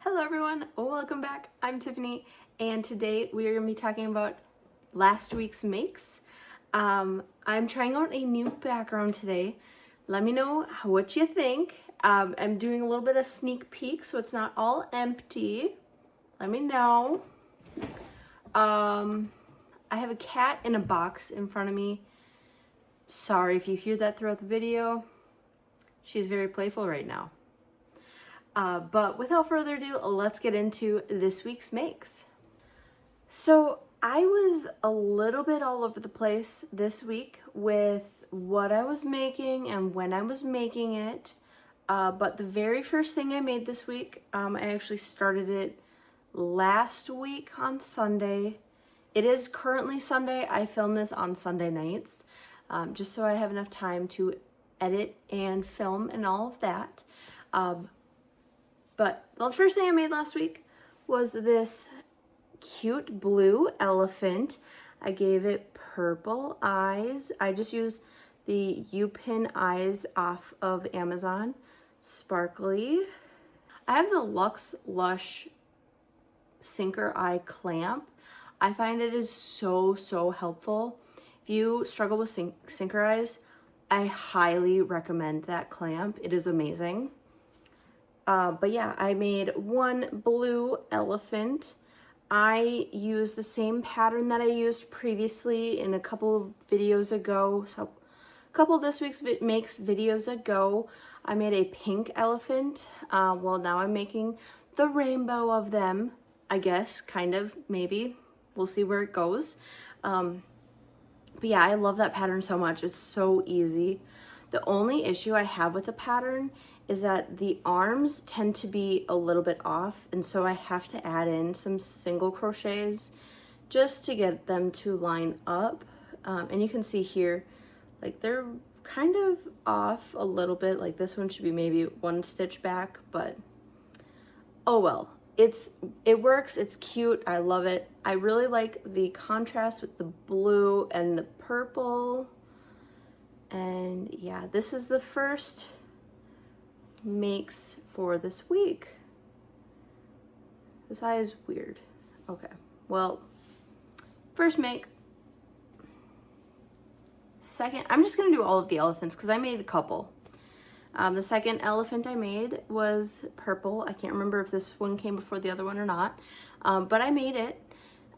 Hello everyone, welcome back. I'm Tiffany and today we are going to be talking about last week's makes. I'm trying out a new background today. Let me know what you think. I'm doing a little bit of sneak peek so it's not all empty. Let me know. I have a cat in a box in front of me. Sorry if you hear that throughout the video. She's very playful right now. But without further ado, let's get into this week's makes. So I was a little bit all over the place this week with what I was making and when I was making it. But the very first thing I made this week, I actually started it last week on Sunday. It is currently Sunday. I film this on Sunday nights, just so I have enough time to edit and film and all of that. But the first thing I made last week was this cute blue elephant. I gave it purple eyes. I just used the U-pin eyes off of Amazon. Sparkly. I have the Luxe Lush sinker eye clamp. I find it is so helpful. If you struggle with sinker eyes, I highly recommend that clamp. It is amazing. But yeah, I made one blue elephant. I used the same pattern that I used previously in a couple of videos ago. So a couple of this week's makes videos ago, I made a pink elephant. Well, now I'm making the rainbow of them, I guess, kind of, maybe. We'll see where it goes. But yeah, I love that pattern so much. It's so easy. The only issue I have with the pattern is that the arms tend to be a little bit off, and so I have to add in some single crochets just to get them to line up. And you can see here, like they're kind of off a little bit. Like this one should be maybe one stitch back, but oh well. It works, it's cute, I love it. I really like the contrast with the blue and the purple. And yeah, this is the first makes for this week. This eye is weird. Okay, well, first make. Second, I'm just gonna do all of the elephants because I made a couple. The second elephant I made was purple. I can't remember if this one came before the other one or not, but I made it.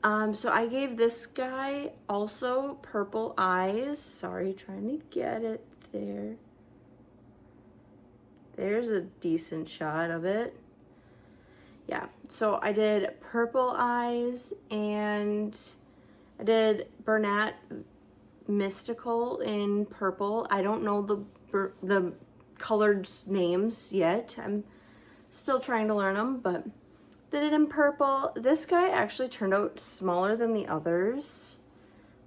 So I gave this guy also purple eyes. Sorry, trying to get it there. There's a decent shot of it. Yeah, so I did purple eyes and I did Bernat Mystical in purple. I don't know the colored names yet. I'm still trying to learn them, but did it in purple. This guy actually turned out smaller than the others,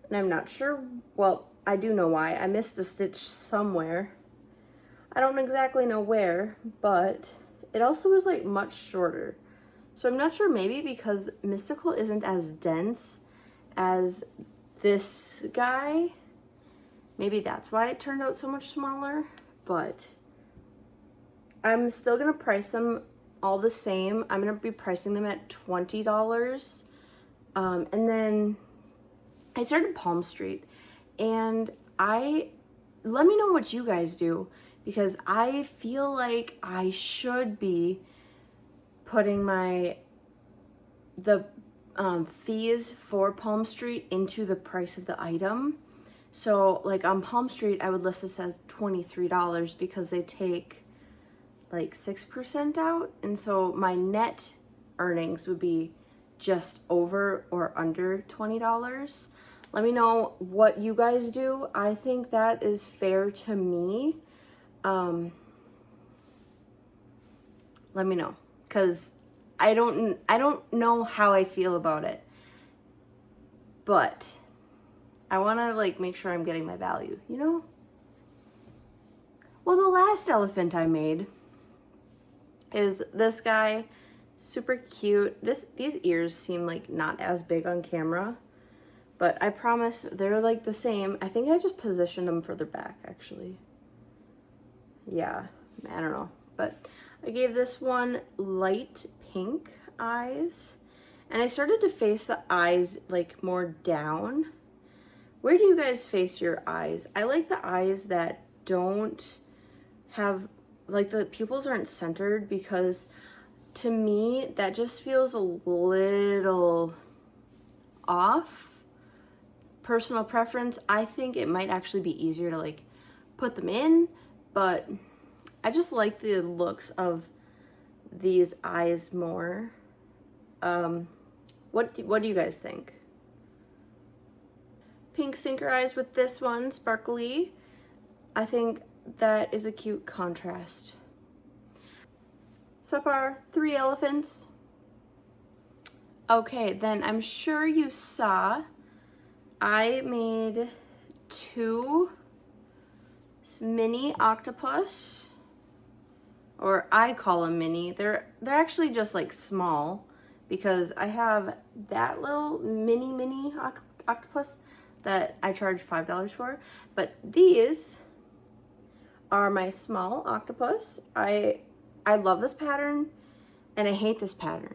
and I'm not sure, well, I do know why. I missed a stitch somewhere. I don't exactly know where, but it also was like much shorter. So I'm not sure, maybe because Mystical isn't as dense as this guy. Maybe that's why it turned out so much smaller, but I'm still gonna price them all the same. I'm gonna be pricing them at $20. And then I started Palm Street, and let me know what you guys do, because I feel like I should be putting the fees for Palm Street into the price of the item. So like on Palm Street, I would list this as $23 because they take like 6% out, and so my net earnings would be just over or under $20. Let me know what you guys do. I think that is fair to me. Let me know, because I don't know how I feel about it, but I want to like make sure I'm getting my value, you know? Well, the last elephant I made is this guy. Super cute. These ears seem like not as big on camera, but I promise they're like the same. I think I just positioned them further back actually. Yeah, I don't know, but I gave this one light pink eyes. And I started to face the eyes like more down. Where do you guys face your eyes? I like the eyes that don't have, like the pupils aren't centered, because to me, that just feels a little off. Personal preference, I think it might actually be easier to like put them in, but I just like the looks of these eyes more. What do you guys think? Pink sinker eyes with this one, sparkly. I think that is a cute contrast. So far, 3 elephants. Okay, then I'm sure you saw I made 2 mini octopus, or I call them mini. They're actually just like small, because I have that little mini octopus that I charge $5 for, but these are my small octopus. I love this pattern and I hate this pattern.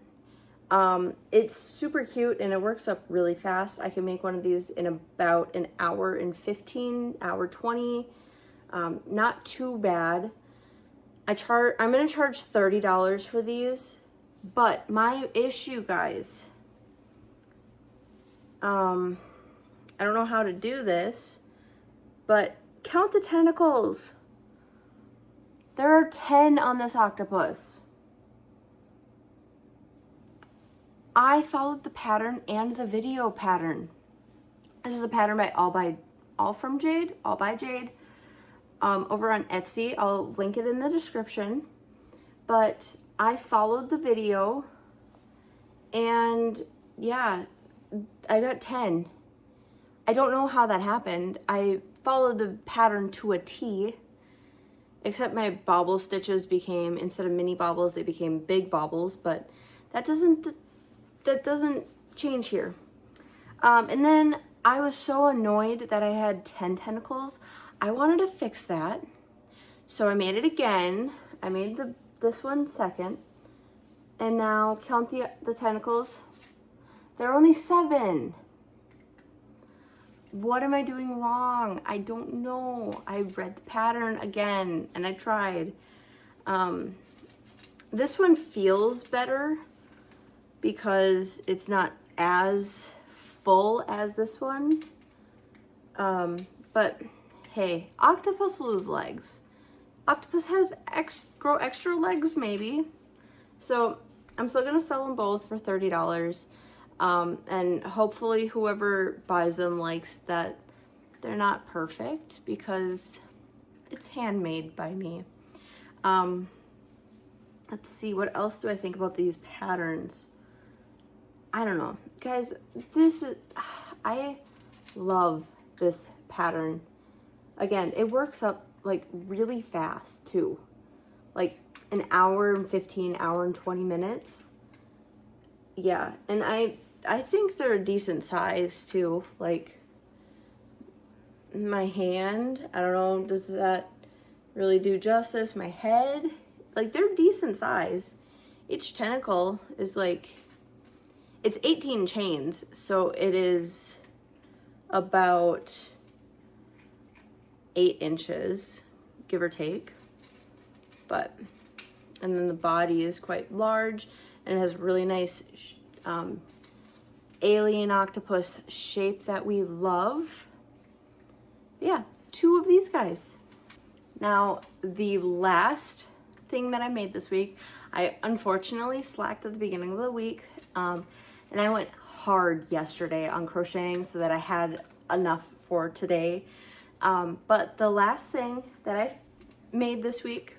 It's super cute and it works up really fast. I can make one of these in about an hour and 15, hour 20. Not too bad. I'm gonna charge $30 for these, but my issue, guys, I don't know how to do this, but count the tentacles. There are 10 on this octopus. I followed the pattern and the video pattern. This is a pattern by All by Jade, over on Etsy. I'll link it in the description. But I followed the video, and yeah, I got 10. I don't know how that happened. I followed the pattern to a T, except my bobble stitches became, instead of mini bobbles, they became big bobbles, but that doesn't change here. And then I was so annoyed that I had 10 tentacles. I wanted to fix that, so I made it again. I made this one second, and now count the tentacles. There are only 7. What am I doing wrong? I don't know. I read the pattern again and I tried. This one feels better because it's not as full as this one. But hey, octopus lose legs. Octopus has grow extra legs maybe. So I'm still gonna sell them both for $30. And hopefully whoever buys them likes that they're not perfect, because it's handmade by me. Let's see, what else do I think about these patterns? I don't know. Guys, I love this pattern. Again, it works up like really fast too. Like an hour and 15, hour and 20 minutes. Yeah, and I think they're a decent size too. Like my hand, I don't know, does that really do justice? My head, like they're decent size. Each tentacle is like, it's 18 chains, so it is about 8 inches, give or take. But, and then the body is quite large and it has really nice alien octopus shape that we love. Yeah, 2 of these guys. Now, the last thing that I made this week, I unfortunately slacked at the beginning of the week, and I went hard yesterday on crocheting so that I had enough for today. But the last thing that I made this week,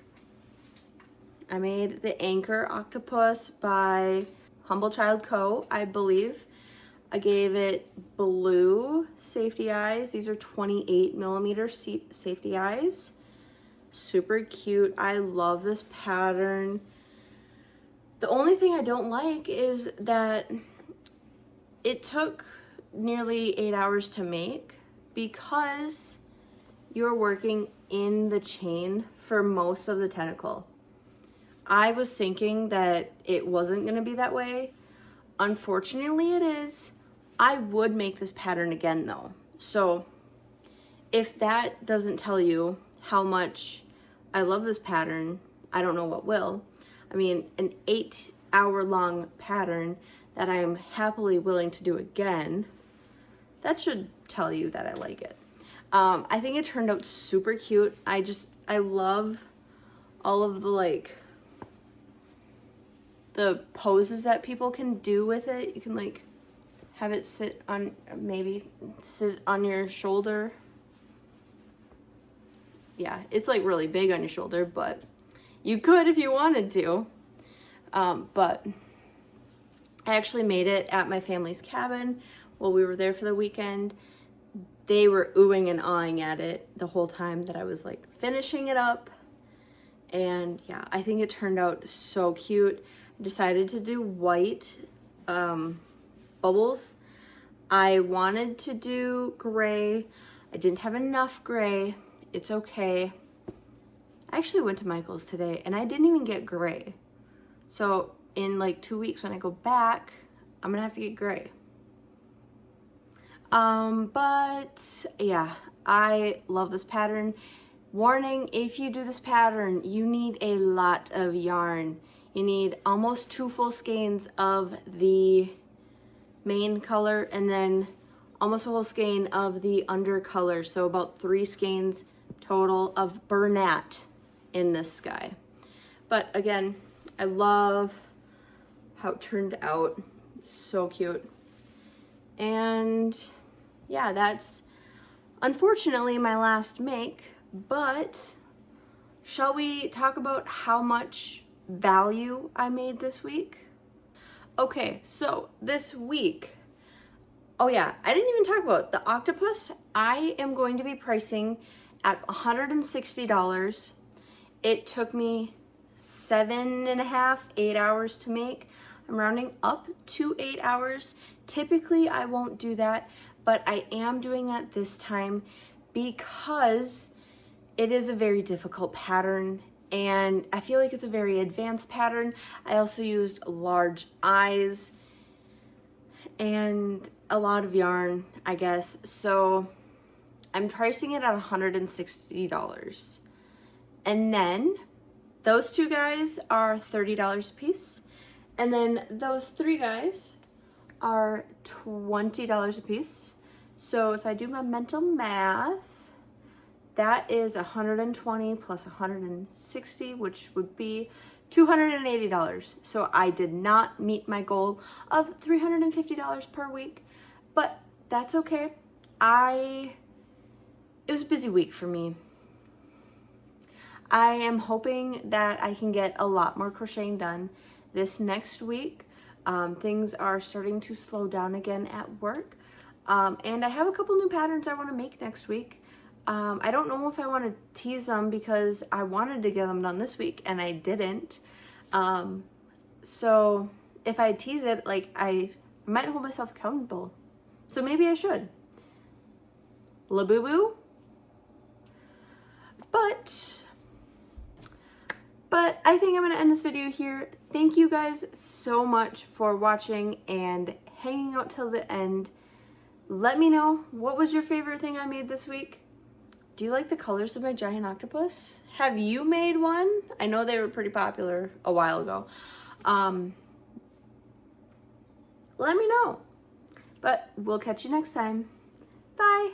I made the Anchor Octopus by Humble Child Co., I believe. I gave it blue safety eyes. These are 28 millimeter safety eyes. Super cute. I love this pattern. The only thing I don't like is that it took nearly 8 hours to make, because you're working in the chain for most of the tentacle. I was thinking that it wasn't going to be that way. Unfortunately, it is. I would make this pattern again though. So if that doesn't tell you how much I love this pattern, I don't know what will. I mean, an 8-hour long pattern that I am happily willing to do again, that should tell you that I like it. I think it turned out super cute. I love all of the poses that people can do with it. You can like have it sit on your shoulder. Yeah, it's like really big on your shoulder, but you could if you wanted to. But I actually made it at my family's cabin while we were there for the weekend. They were oohing and awing at it the whole time that I was like finishing it up. And yeah, I think it turned out so cute. I decided to do white bubbles. I wanted to do gray. I didn't have enough gray. It's okay. I actually went to Michael's today and I didn't even get gray. So in like 2 weeks when I go back, I'm gonna have to get gray. But yeah, I love this pattern. Warning, if you do this pattern, you need a lot of yarn. You need almost 2 full skeins of the main color and then almost a whole skein of the under color. So about 3 skeins total of Bernat in this guy. But again, I love how it turned out. So cute. And yeah, that's unfortunately my last make, but shall we talk about how much value I made this week? Okay, so this week, oh yeah, I didn't even talk about the octopus. I am going to be pricing at $160. It took me 7.5, 8 hours to make. I'm rounding up to 8 hours. Typically, I won't do that, but I am doing that this time because it is a very difficult pattern and I feel like it's a very advanced pattern. I also used large eyes and a lot of yarn, I guess. So I'm pricing it at $160. And then those 2 guys are $30 a piece. And then those 3 guys are $20 a piece. So if I do my mental math, that is 120 plus 160, which would be $280. So I did not meet my goal of $350 per week, but that's okay. It was a busy week for me. I am hoping that I can get a lot more crocheting done this next week. Things are starting to slow down again at work. And I have a couple new patterns I want to make next week. I don't know if I want to tease them because I wanted to get them done this week and I didn't. So if I tease it, like I might hold myself accountable. So maybe I should. La boo boo. But I think I'm going to end this video here. Thank you guys so much for watching and hanging out till the end. Let me know, what was your favorite thing I made this week? Do you like the colors of my giant octopus? Have you made one? I know they were pretty popular a while ago. Let me know. But we'll catch you next time. Bye.